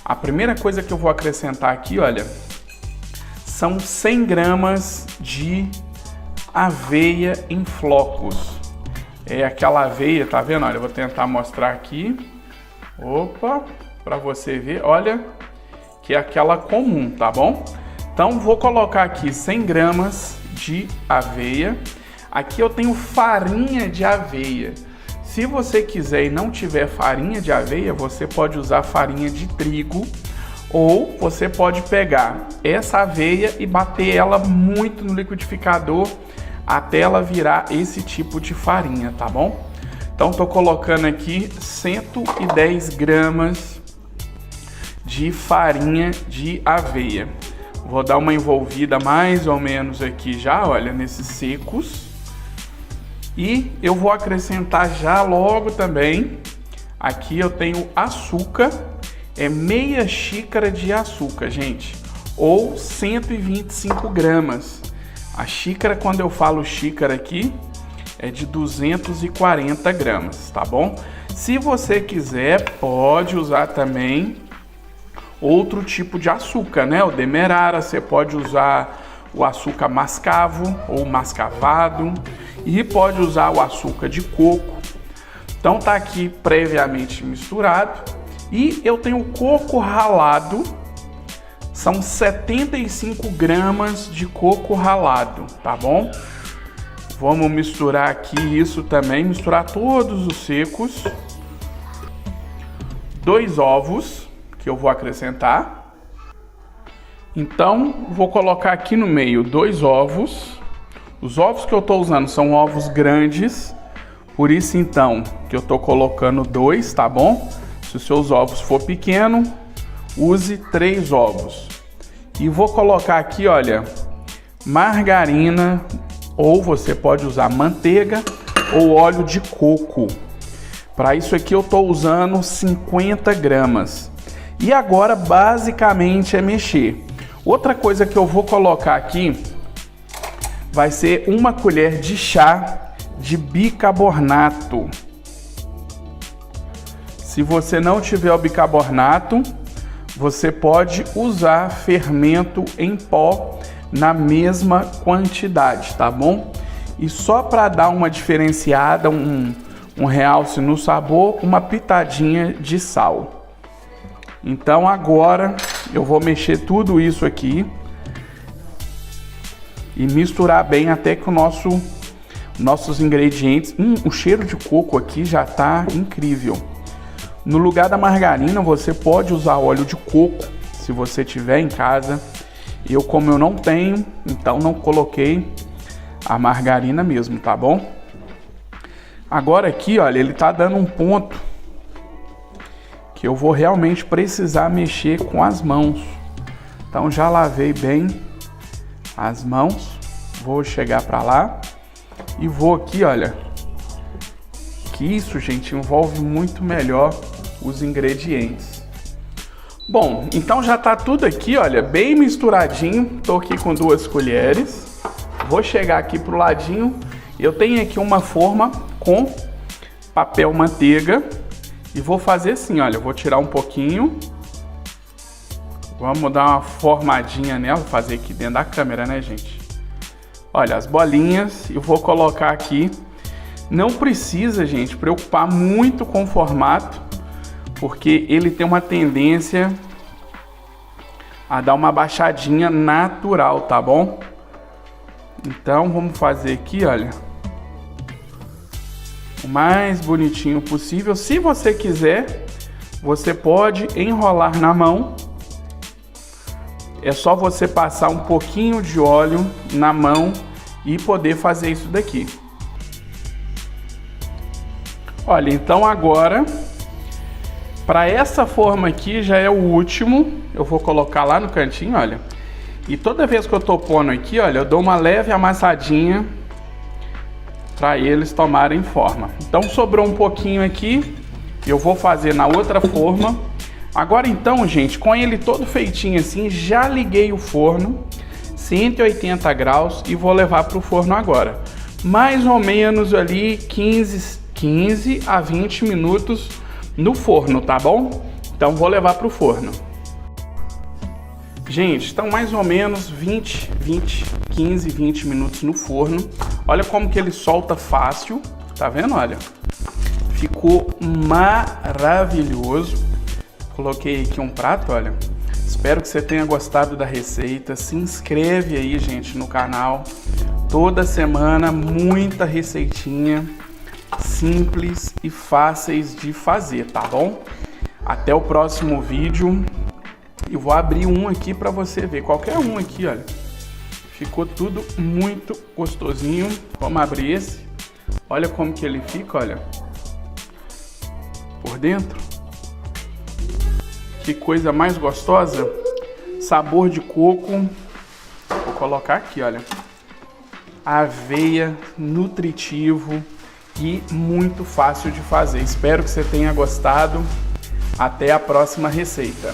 A primeira coisa que eu vou acrescentar aqui, olha, são 100 gramas de aveia em flocos. É aquela aveia, tá vendo? Olha, eu vou tentar mostrar aqui. Opa, para você ver, olha, que é aquela comum, tá bom? Então vou colocar aqui 100 gramas de aveia. Aqui eu tenho farinha de aveia. Se você quiser e não tiver farinha de aveia, você pode usar farinha de trigo, ou você pode pegar essa aveia e bater ela muito no liquidificador até ela virar esse tipo de farinha, tá bom? Então tô colocando aqui 110 gramas de farinha de aveia. Vou dar uma envolvida mais ou menos aqui já, olha, nesses secos. E eu vou acrescentar já logo também, aqui eu tenho açúcar, é meia xícara de açúcar, gente, ou 125 gramas. A xícara, quando eu falo xícara aqui, é de 240 gramas, tá bom? Se você quiser, pode usar também outro tipo de açúcar, né? O demerara, você pode usar o açúcar mascavo ou mascavado e pode usar o açúcar de coco. Então tá aqui previamente misturado e eu tenho coco ralado, são 75 gramas de coco ralado, tá bom? Vamos misturar aqui isso também, misturar todos os secos. 2 ovos que eu vou acrescentar. Então, vou colocar aqui no meio 2 ovos. Os ovos que eu estou usando são ovos grandes, por isso então que eu estou colocando 2, tá bom? Se os seus ovos for pequeno, use 3 ovos. E vou colocar aqui, olha, margarina, ou você pode usar manteiga ou óleo de coco. Para isso aqui eu estou usando 50 gramas. E agora basicamente é mexer. Outra coisa que eu vou colocar aqui vai ser 1 colher de chá de bicarbonato. Se você não tiver o bicarbonato, você pode usar fermento em pó na mesma quantidade, tá bom? E só para dar uma diferenciada, um realce no sabor, uma pitadinha de sal. Então agora eu vou mexer tudo isso aqui e misturar bem até que nossos ingredientes... o cheiro de coco aqui já tá incrível. No lugar da margarina você pode usar óleo de coco, se você tiver em casa. Como eu não tenho, então não coloquei a margarina mesmo, tá bom? Agora aqui, olha, ele tá dando um ponto que eu vou realmente precisar mexer com as mãos. Então já lavei bem as mãos, vou chegar para lá e vou aqui, olha, que isso, gente, envolve muito melhor os ingredientes. Bom, então já tá tudo aqui, olha, bem misturadinho. Tô aqui com 2 colheres. Vou chegar aqui pro ladinho. Eu tenho aqui uma forma com papel manteiga. E vou fazer assim, olha, eu vou tirar um pouquinho. Vamos dar uma formadinha nela, vou fazer aqui dentro da câmera, né, gente? Olha, as bolinhas, eu vou colocar aqui. Não precisa, gente, preocupar muito com o formato, porque ele tem uma tendência a dar uma baixadinha natural, tá bom? Então, vamos fazer aqui, olha, o mais bonitinho possível. Se você quiser, você pode enrolar na mão. É só você passar um pouquinho de óleo na mão e poder fazer isso daqui. Olha, então agora, para essa forma aqui já é o último. Eu vou colocar lá no cantinho, olha. E toda vez que eu tô pondo aqui, olha, eu dou uma leve amassadinha para eles tomarem forma. Então sobrou um pouquinho aqui, eu vou fazer na outra forma. Agora então, gente, com ele todo feitinho assim, já liguei o forno, 180 graus, e vou levar para o forno agora. Mais ou menos ali 15 a 20 minutos no forno, tá bom? Então vou levar para o forno. Gente, estão mais ou menos 15, 20 minutos no forno. Olha como que ele solta fácil, tá vendo? Olha, ficou maravilhoso. Coloquei aqui um prato, olha. Espero que você tenha gostado da receita. Se inscreve aí, gente, no canal. Toda semana, muita receitinha simples e fáceis de fazer, tá bom? Até o próximo vídeo. E vou abrir um aqui para você ver. Qualquer um aqui, olha. Ficou tudo muito gostosinho. Vamos abrir esse. Olha como que ele fica, olha. Por dentro. Que coisa mais gostosa. Sabor de coco. Vou colocar aqui, olha. Aveia, nutritivo e muito fácil de fazer. Espero que você tenha gostado. Até a próxima receita.